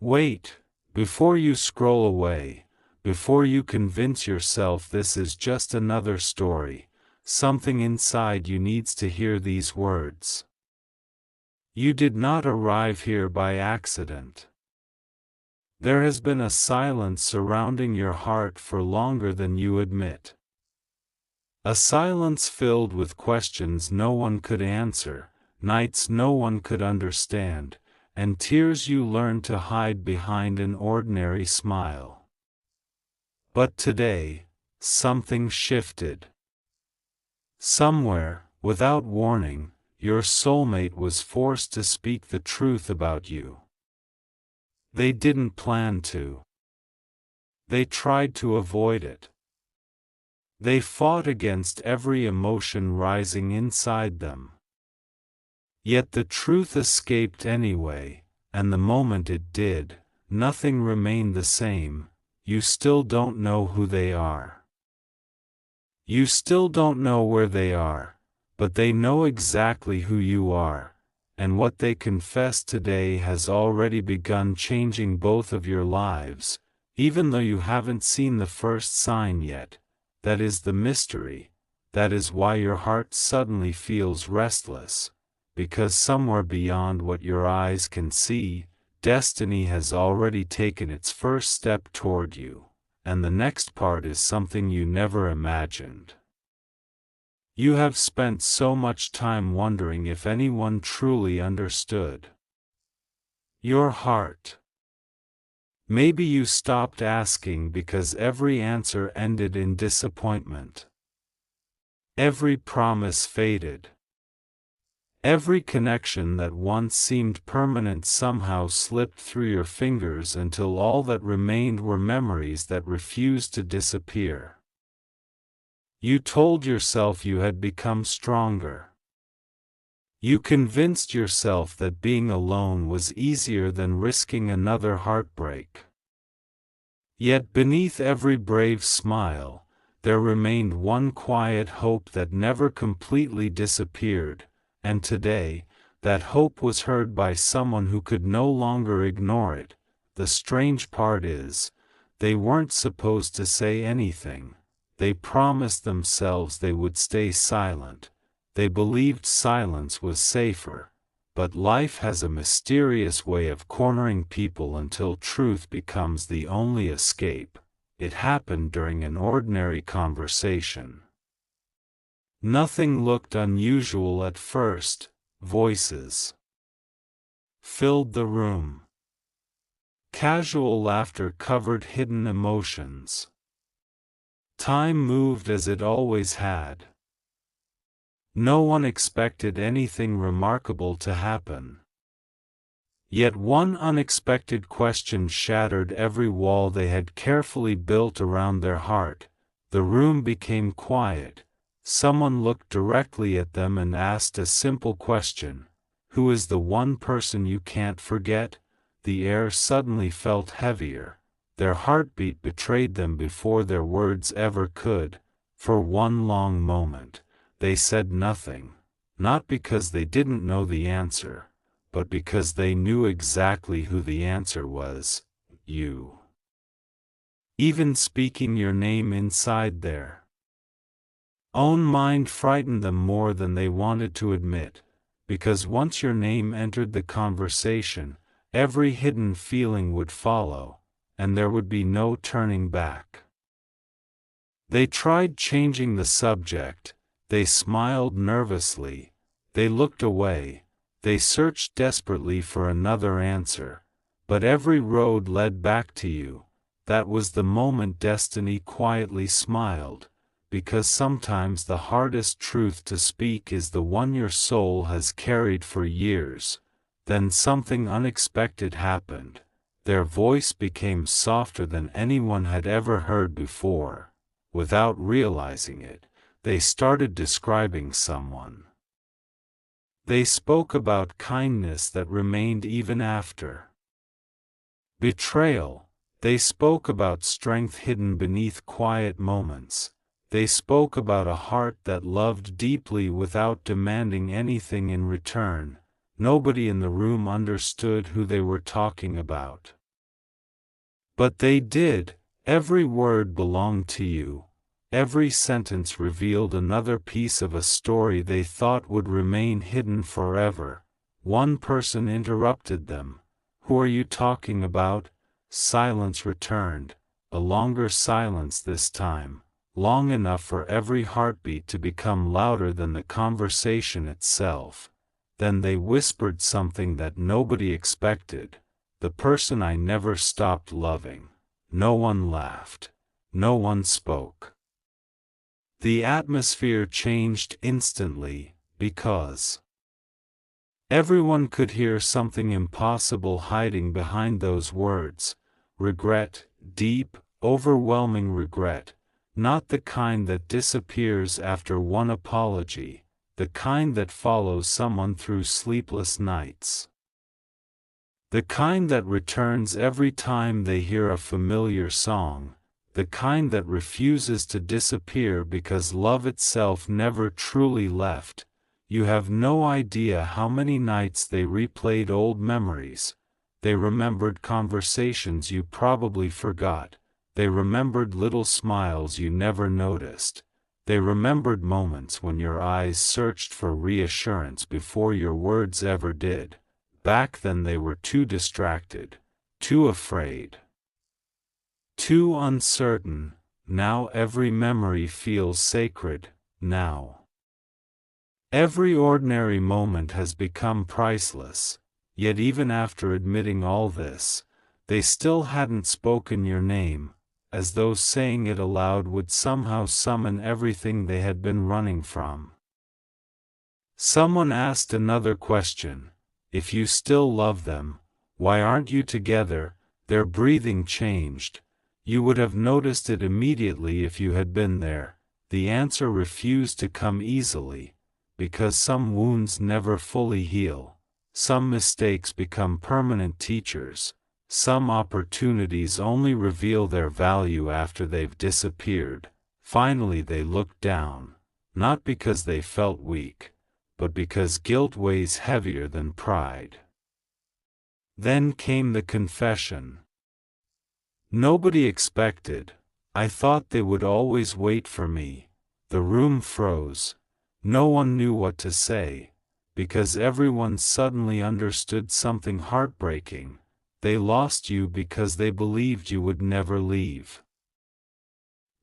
Wait, before you scroll away, before you convince yourself this is just another story, something inside you needs to hear these words. You did not arrive here by accident. There has been a silence surrounding your heart for longer than you admit. A silence filled with questions no one could answer, nights no one could understand, and tears you learned to hide behind an ordinary smile. But today, something shifted. Somewhere, without warning, your soulmate was forced to speak the truth about you. They didn't plan to. They tried to avoid it. They fought against every emotion rising inside them. Yet the truth escaped anyway, and the moment it did, nothing remained the same. You still don't know who they are. You still don't know where they are, but they know exactly who you are, and what they confess today has already begun changing both of your lives, even though you haven't seen the first sign yet. That is the mystery. That is why your heart suddenly feels restless, because somewhere beyond what your eyes can see, destiny has already taken its first step toward you, and the next part is something you never imagined. You have spent so much time wondering if anyone truly understood your heart. Maybe you stopped asking because every answer ended in disappointment. Every promise faded. Every connection that once seemed permanent somehow slipped through your fingers until all that remained were memories that refused to disappear. You told yourself you had become stronger. You convinced yourself that being alone was easier than risking another heartbreak. Yet beneath every brave smile, there remained one quiet hope that never completely disappeared, and today, that hope was heard by someone who could no longer ignore it. The strange part is, they weren't supposed to say anything. They promised themselves they would stay silent. They believed silence was safer. But life has a mysterious way of cornering people until truth becomes the only escape. It happened during an ordinary conversation. Nothing looked unusual at first. Voices filled the room. Casual laughter covered hidden emotions. Time moved as it always had. No one expected anything remarkable to happen. Yet one unexpected question shattered every wall they had carefully built around their heart. The room became quiet. Someone looked directly at them and asked a simple question. Who is the one person you can't forget? The air suddenly felt heavier. Their heartbeat betrayed them before their words ever could. For one long moment, they said nothing, not because they didn't know the answer, but because they knew exactly who the answer was: you. Even speaking your name inside their own mind frightened them more than they wanted to admit, because once your name entered the conversation, every hidden feeling would follow, and there would be no turning back. They tried changing the subject. They smiled nervously. They looked away. They searched desperately for another answer. But every road led back to you. That was the moment destiny quietly smiled, because sometimes the hardest truth to speak is the one your soul has carried for years. Then something unexpected happened. Their voice became softer than anyone had ever heard before. Without realizing it, they started describing someone. They spoke about kindness that remained even after betrayal. They spoke about strength hidden beneath quiet moments. They spoke about a heart that loved deeply without demanding anything in return. Nobody in the room understood who they were talking about. But they did. Every word belonged to you. Every sentence revealed another piece of a story they thought would remain hidden forever. One person interrupted them. "Who are you talking about?" Silence returned, a longer silence this time, long enough for every heartbeat to become louder than the conversation itself. Then they whispered something that nobody expected. "The person I never stopped loving." No one laughed. No one spoke. The atmosphere changed instantly, because everyone could hear something impossible hiding behind those words. Regret, deep, overwhelming regret, not the kind that disappears after one apology, the kind that follows someone through sleepless nights. The kind that returns every time they hear a familiar song, the kind that refuses to disappear because love itself never truly left. You have no idea how many nights they replayed old memories. They remembered conversations you probably forgot. They remembered little smiles you never noticed. They remembered moments when your eyes searched for reassurance before your words ever did. Back then they were too distracted, too afraid, too uncertain. Now every memory feels sacred. Now every ordinary moment has become priceless. Yet even after admitting all this, they still hadn't spoken your name, as though saying it aloud would somehow summon everything they had been running from. Someone asked another question. "If you still love them, why aren't you together?" Their breathing changed. You would have noticed it immediately if you had been there. The answer refused to come easily, because some wounds never fully heal. Some mistakes become permanent teachers. Some opportunities only reveal their value after they've disappeared. Finally they looked down, not because they felt weak, but because guilt weighs heavier than pride. Then came the confession. Nobody expected. I thought they would always wait for me. The room froze. No one knew what to say, because everyone suddenly understood something heartbreaking. They lost you because they believed you would never leave.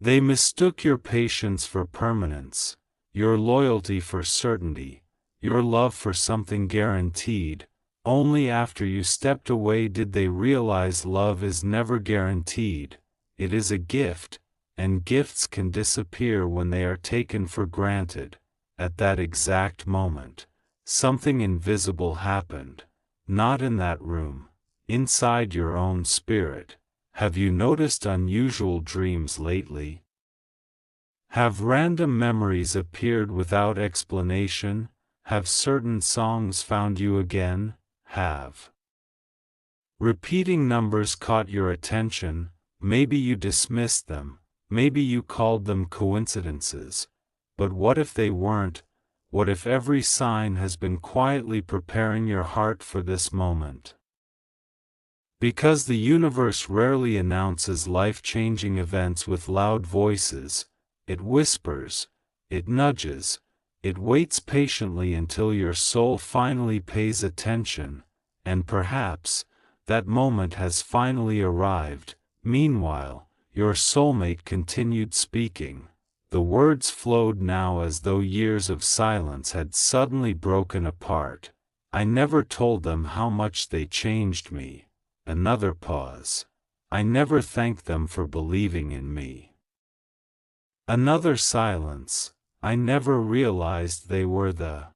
They mistook your patience for permanence, your loyalty for certainty, your love for something guaranteed. Only after you stepped away did they realize love is never guaranteed. It is a gift, and gifts can disappear when they are taken for granted. At that exact moment, something invisible happened. Not in that room, inside your own spirit. Have you noticed unusual dreams lately? Have random memories appeared without explanation? Have certain songs found you again? Have repeating numbers caught your attention? Maybe you dismissed them, maybe you called them coincidences. But what if they weren't? What if every sign has been quietly preparing your heart for this moment? Because the universe rarely announces life-changing events with loud voices, it whispers, it nudges, it waits patiently until your soul finally pays attention, and perhaps, that moment has finally arrived. Meanwhile, your soulmate continued speaking. The words flowed now as though years of silence had suddenly broken apart. "I never told them how much they changed me." Another pause. "I never thanked them for believing in me." Another silence. "I never realized they were the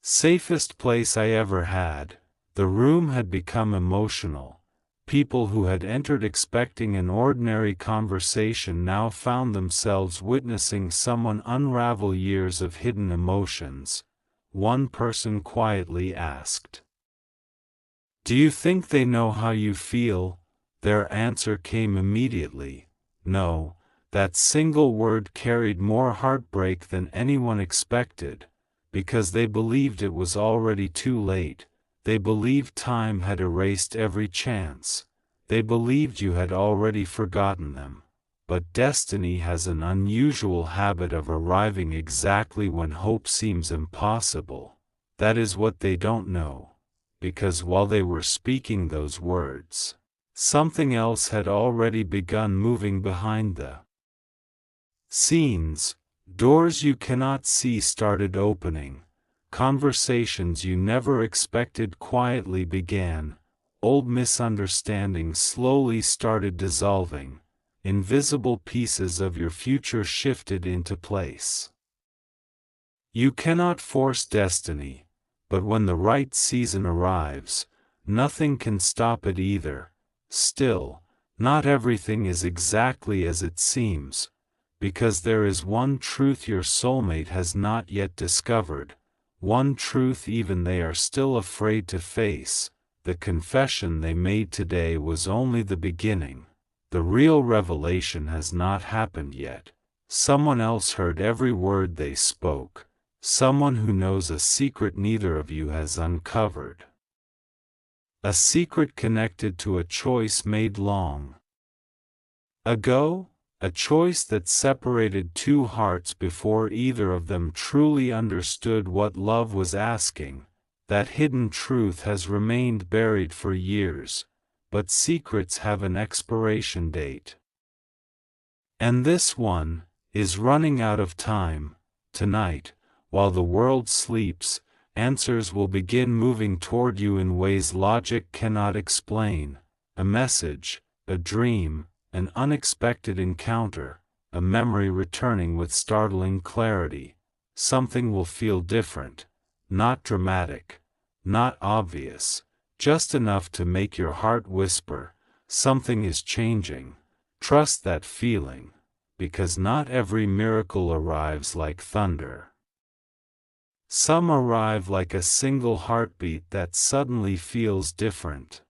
safest place I ever had." The room had become emotional. People who had entered expecting an ordinary conversation now found themselves witnessing someone unravel years of hidden emotions. One person quietly asked, "Do you think they know how you feel?" Their answer came immediately. No. That single word carried more heartbreak than anyone expected, because they believed it was already too late. They believed time had erased every chance. They believed you had already forgotten them. But destiny has an unusual habit of arriving exactly when hope seems impossible. That is what they don't know, because while they were speaking those words, something else had already begun moving behind the scenes. Doors you cannot see started opening. Conversations you never expected quietly began. Old misunderstandings slowly started dissolving. Invisible pieces of your future shifted into place. You cannot force destiny, but when the right season arrives, nothing can stop it either. Still, not everything is exactly as it seems, because there is one truth your soulmate has not yet discovered, one truth even they are still afraid to face. The confession they made today was only the beginning. The real revelation has not happened yet. Someone else heard every word they spoke, someone who knows a secret neither of you has uncovered. A secret connected to a choice made long ago, a choice that separated two hearts before either of them truly understood what love was asking. That hidden truth has remained buried for years, but secrets have an expiration date. And this one is running out of time. Tonight, while the world sleeps, answers will begin moving toward you in ways logic cannot explain. A message, a dream, an unexpected encounter, a memory returning with startling clarity. Something will feel different, not dramatic, not obvious, just enough to make your heart whisper, something is changing. Trust that feeling, because not every miracle arrives like thunder. Some arrive like a single heartbeat that suddenly feels different.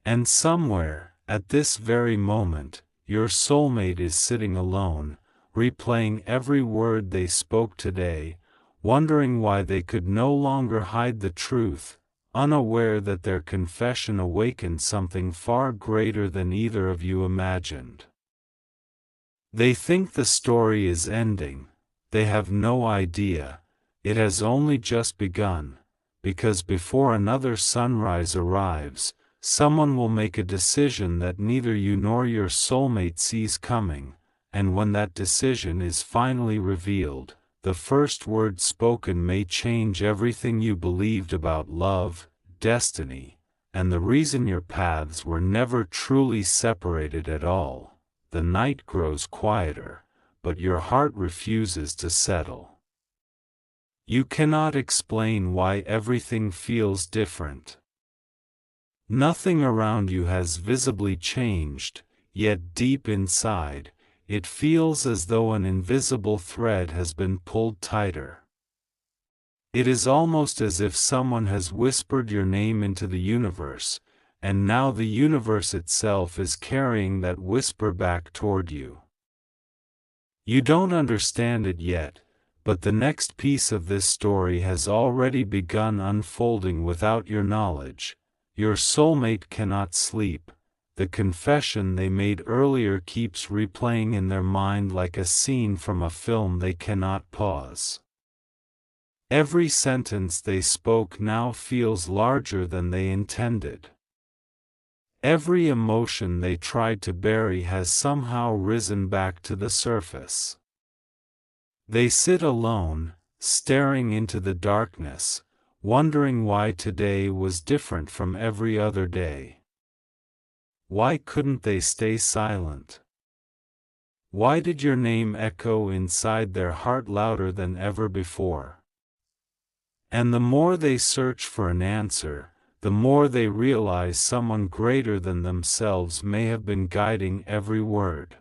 And somewhere, at this very moment, your soulmate is sitting alone, replaying every word they spoke today, wondering why they could no longer hide the truth, unaware that their confession awakened something far greater than either of you imagined. They think the story is ending. They have no idea. It has only just begun, because before another sunrise arrives, someone will make a decision that neither you nor your soulmate sees coming, and when that decision is finally revealed, the first word spoken may change everything you believed about love, destiny, and the reason your paths were never truly separated at all. The night grows quieter, but your heart refuses to settle. You cannot explain why everything feels different. Nothing around you has visibly changed, yet deep inside, it feels as though an invisible thread has been pulled tighter. It is almost as if someone has whispered your name into the universe, and now the universe itself is carrying that whisper back toward you. You don't understand it yet, but the next piece of this story has already begun unfolding without your knowledge. Your soulmate cannot sleep. The confession they made earlier keeps replaying in their mind like a scene from a film they cannot pause. Every sentence they spoke now feels larger than they intended. Every emotion they tried to bury has somehow risen back to the surface. They sit alone, staring into the darkness, wondering why today was different from every other day. Why couldn't they stay silent? Why did your name echo inside their heart louder than ever before? And the more they search for an answer, the more they realize someone greater than themselves may have been guiding every word.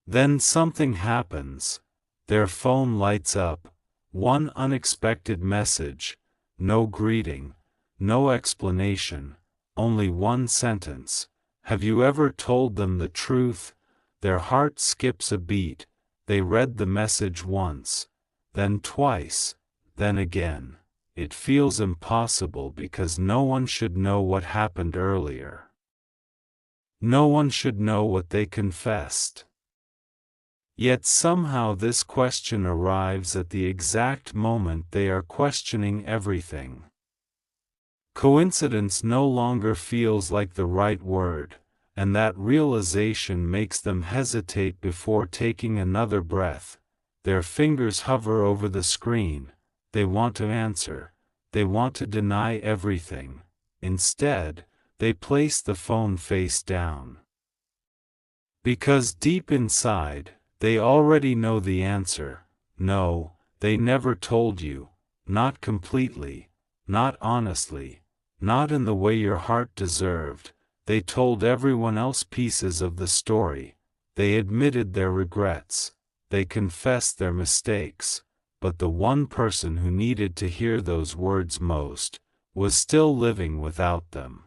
Then something happens. Their phone lights up, one unexpected message, no greeting, no explanation, only one sentence. Have you ever told them the truth? Their heart skips a beat. They read the message once, then twice, then again. It feels impossible because no one should know what happened earlier. No one should know what they confessed. Yet somehow this question arrives at the exact moment they are questioning everything. Coincidence no longer feels like the right word, and that realization makes them hesitate before taking another breath. Their fingers hover over the screen. They want to answer. They want to deny everything. Instead, they place the phone face down. Because deep inside, they already know the answer. No, they never told you. Not completely. Not honestly. Not in the way your heart deserved. They told everyone else pieces of the story. They admitted their regrets. They confessed their mistakes. But the one person who needed to hear those words most was still living without them.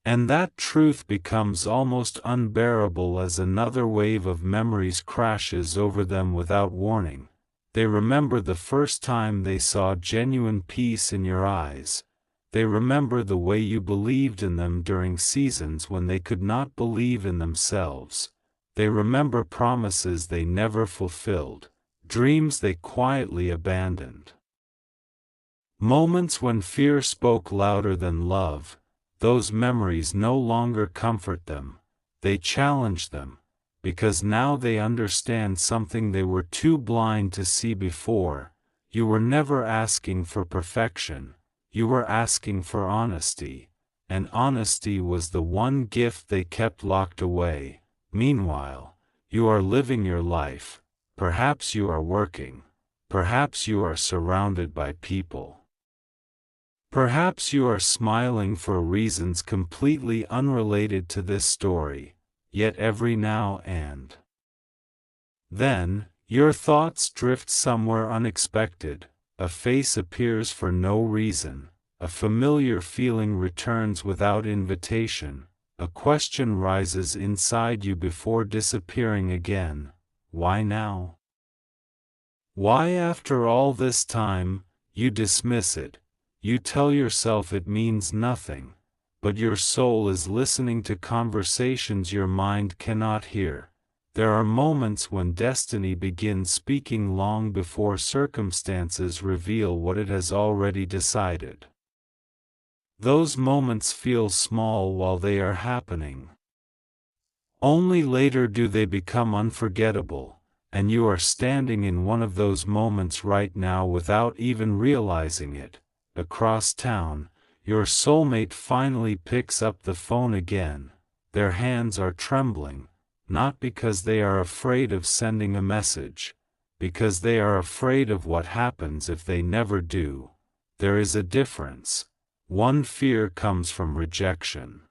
And that truth becomes almost unbearable as another wave of memories crashes over them without warning. They remember the first time they saw genuine peace in your eyes. They remember the way you believed in them during seasons when they could not believe in themselves. They remember promises they never fulfilled, dreams they quietly abandoned. Moments when fear spoke louder than love. Those memories no longer comfort them, they challenge them, because now they understand something they were too blind to see before. You were never asking for perfection, you were asking for honesty, and honesty was the one gift they kept locked away. Meanwhile, you are living your life, perhaps you are working, perhaps you are surrounded by people. Perhaps you are smiling for reasons completely unrelated to this story, yet every now and then, your thoughts drift somewhere unexpected, a face appears for no reason, a familiar feeling returns without invitation, a question rises inside you before disappearing again. Why now? Why after all this time? You dismiss it. You tell yourself it means nothing, but your soul is listening to conversations your mind cannot hear. There are moments when destiny begins speaking long before circumstances reveal what it has already decided. Those moments feel small while they are happening. Only later do they become unforgettable, and you are standing in one of those moments right now without even realizing it. Across town, your soulmate finally picks up the phone again. Their hands are trembling, not because they are afraid of sending a message, because they are afraid of what happens if they never do. There is a difference. One fear comes from rejection.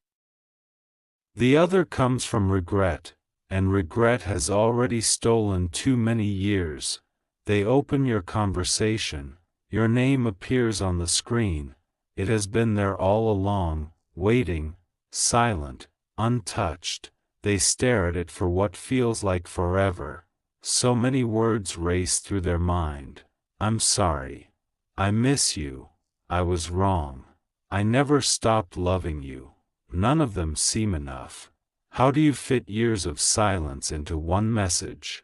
The other comes from regret, and regret has already stolen too many years. They open your conversation. Your name appears on the screen. It has been there all along, waiting, silent, untouched. They stare at it for what feels like forever. So many words race through their mind. I'm sorry. I miss you. I was wrong. I never stopped loving you. None of them seem enough. How do you fit years of silence into one message?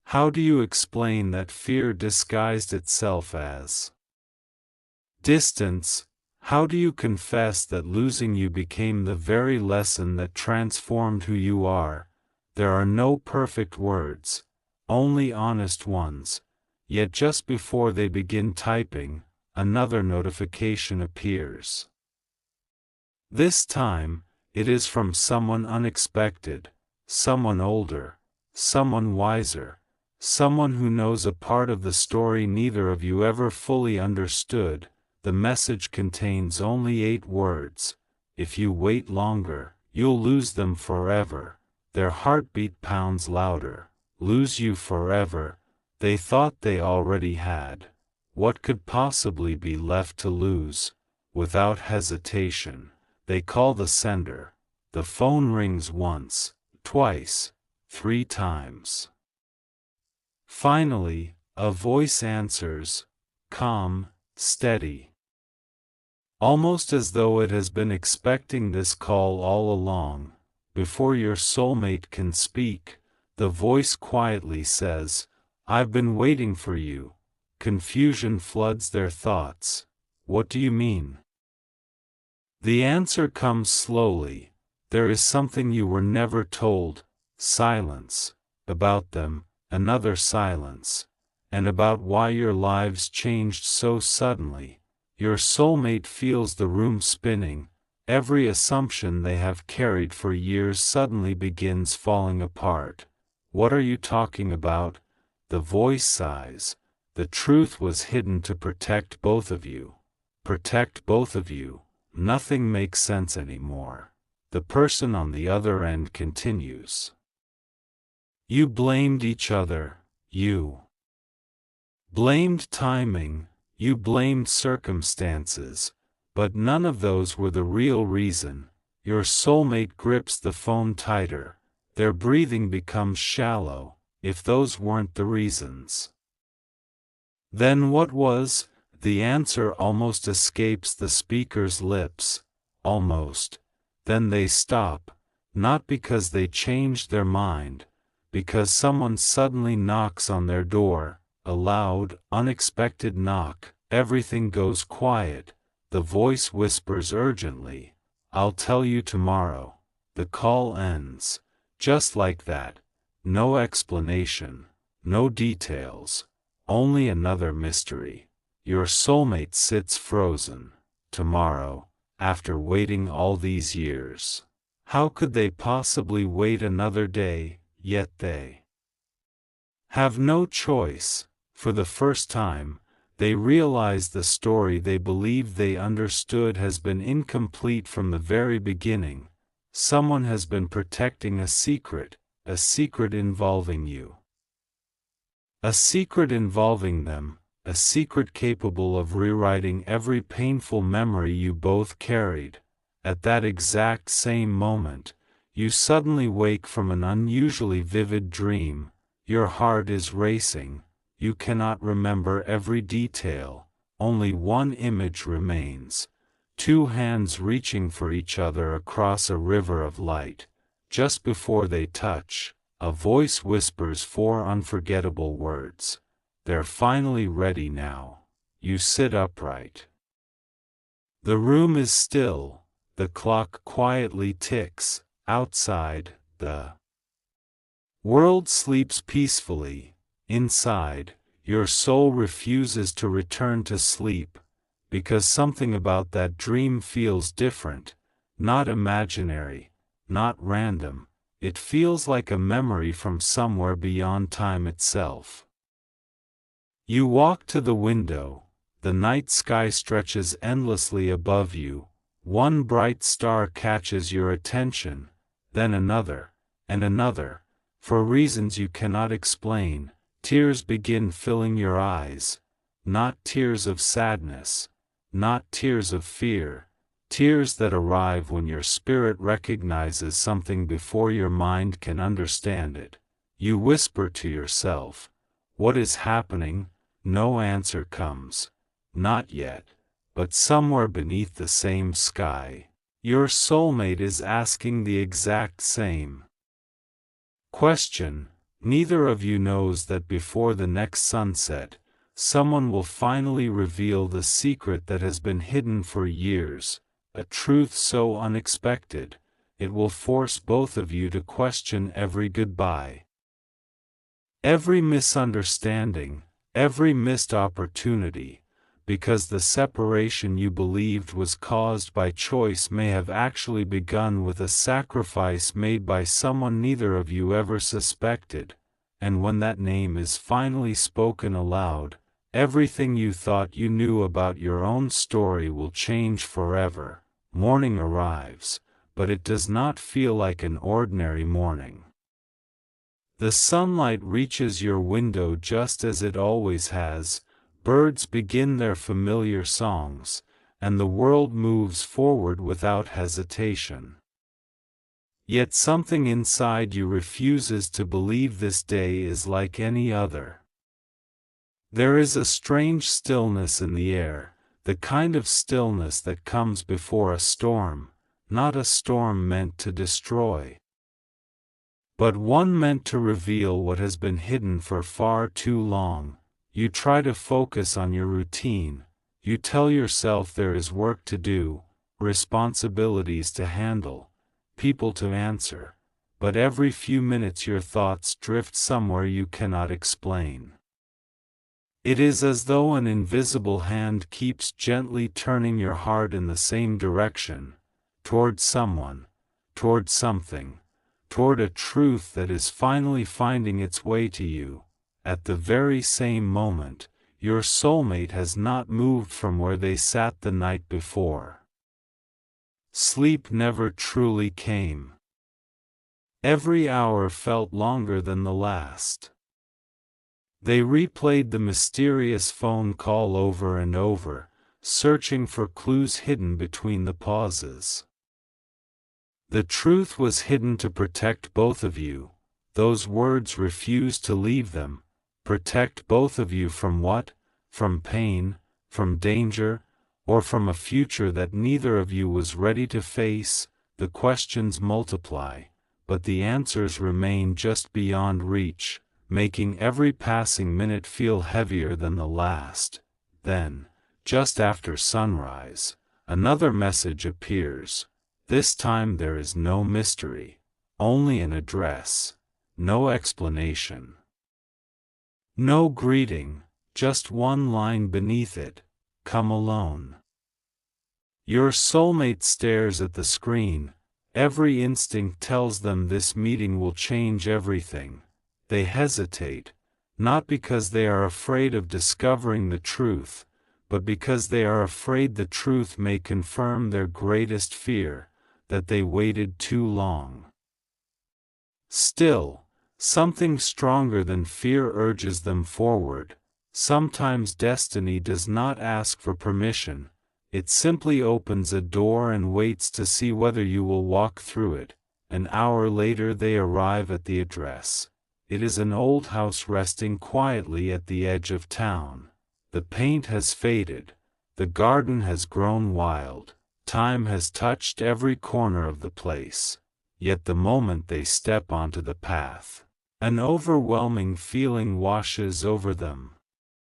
How do you explain that fear disguised itself as distance? How do you confess that losing you became the very lesson that transformed who you are? There are no perfect words, only honest ones. Yet just before they begin typing, another notification appears. This time, it is from someone unexpected, someone older, someone wiser. Someone who knows a part of the story neither of you ever fully understood. The message contains only 8 words. If you wait longer, you'll lose them forever. Their heartbeat pounds louder. Lose you forever. They thought they already had. What could possibly be left to lose? Without hesitation, they call the sender. The phone rings once, twice, 3 times. Finally, a voice answers, calm, steady. almost as though it has been expecting this call all along. Before your soulmate can speak, the voice quietly says, "I've been waiting for you." Confusion floods their thoughts. What do you mean? The answer comes slowly. There is something you were never told. Silence. About them, another silence. And about why your lives changed so suddenly. Your soulmate feels the room spinning. Every assumption they have carried for years suddenly begins falling apart. What are you talking about? The voice sighs. The truth was hidden to protect both of you. Protect both of you. Nothing makes sense anymore. The person on the other end continues. You blamed each other. You blamed timing. You blamed circumstances. But none of those were the real reason. Your soulmate grips the phone tighter. Their breathing becomes shallow. If those weren't the reasons, then what was? The answer almost escapes the speaker's lips. Almost. Then they stop. Not because they changed their mind. Because someone suddenly knocks on their door. A loud, unexpected knock. Everything goes quiet. The voice whispers urgently, "I'll tell you tomorrow." The call ends. Just like that. No explanation. No details. Only another mystery. Your soulmate sits frozen. Tomorrow, after waiting all these years. How could they possibly wait another day? Yet they have no choice. For the first time, they realize the story they believed they understood has been incomplete from the very beginning. Someone has been protecting a secret involving you. A secret involving them, a secret capable of rewriting every painful memory you both carried. At that exact same moment, you suddenly wake from an unusually vivid dream. Your heart is racing. You cannot remember every detail. Only one image remains. Two hands reaching for each other across a river of light. Just before they touch, a voice whispers four unforgettable words. They're finally ready now. You sit upright. The room is still. The clock quietly ticks. Outside, the world sleeps peacefully. Inside, your soul refuses to return to sleep, because something about that dream feels different, not imaginary, not random. It feels like a memory from somewhere beyond time itself. You walk to the window. The night sky stretches endlessly above you. One bright star catches your attention, then another, and another. For reasons you cannot explain, tears begin filling your eyes. Not tears of sadness, not tears of fear, tears that arrive when your spirit recognizes something before your mind can understand it. You whisper to yourself, "What is happening?" No answer comes. Not yet. But somewhere beneath the same sky, your soulmate is asking the exact same question. Neither of you knows that before the next sunset, someone will finally reveal the secret that has been hidden for years, a truth so unexpected, it will force both of you to question every goodbye, every misunderstanding, every missed opportunity. Because the separation you believed was caused by choice may have actually begun with a sacrifice made by someone neither of you ever suspected, and when that name is finally spoken aloud, everything you thought you knew about your own story will change forever. Morning arrives, but it does not feel like an ordinary morning. The sunlight reaches your window just as it always has. Birds begin their familiar songs, and the world moves forward without hesitation. Yet something inside you refuses to believe this day is like any other. There is a strange stillness in the air. the kind of stillness that comes before a storm, not a storm meant to destroy, but one meant to reveal what has been hidden for far too long. You try to focus on your routine, you tell yourself there is work to do, responsibilities to handle, people to answer, but every few minutes your thoughts drift somewhere you cannot explain. It is as though an invisible hand keeps gently turning your heart in the same direction, toward someone, toward something, toward a truth that is finally finding its way to you. At the very same moment, your soulmate has not moved from where they sat the night before. Sleep never truly came. Every hour felt longer than the last. They replayed the mysterious phone call over and over, searching for clues hidden between the pauses. The truth was hidden to protect both of you. Those words refused to leave them. Protect both of you from what? From pain, from danger, or from a future that neither of you was ready to face. The questions multiply, but the answers remain just beyond reach, making every passing minute feel heavier than the last. Then, just after sunrise, another message appears. This time there is no mystery, only an address, no explanation, no greeting, just one line beneath it: come alone. Your soulmate stares at the screen. Every instinct tells them this meeting will change everything. They hesitate, not because they are afraid of discovering the truth, but because they are afraid the truth may confirm their greatest fear, that they waited too long. Still, something stronger than fear urges them forward. Sometimes destiny does not ask for permission, it simply opens a door and waits to see whether you will walk through it. An hour later they arrive at the address. It is an old house resting quietly at the edge of town. The paint has faded, the garden has grown wild, time has touched every corner of the place. Yet the moment they step onto the path, an overwhelming feeling washes over them.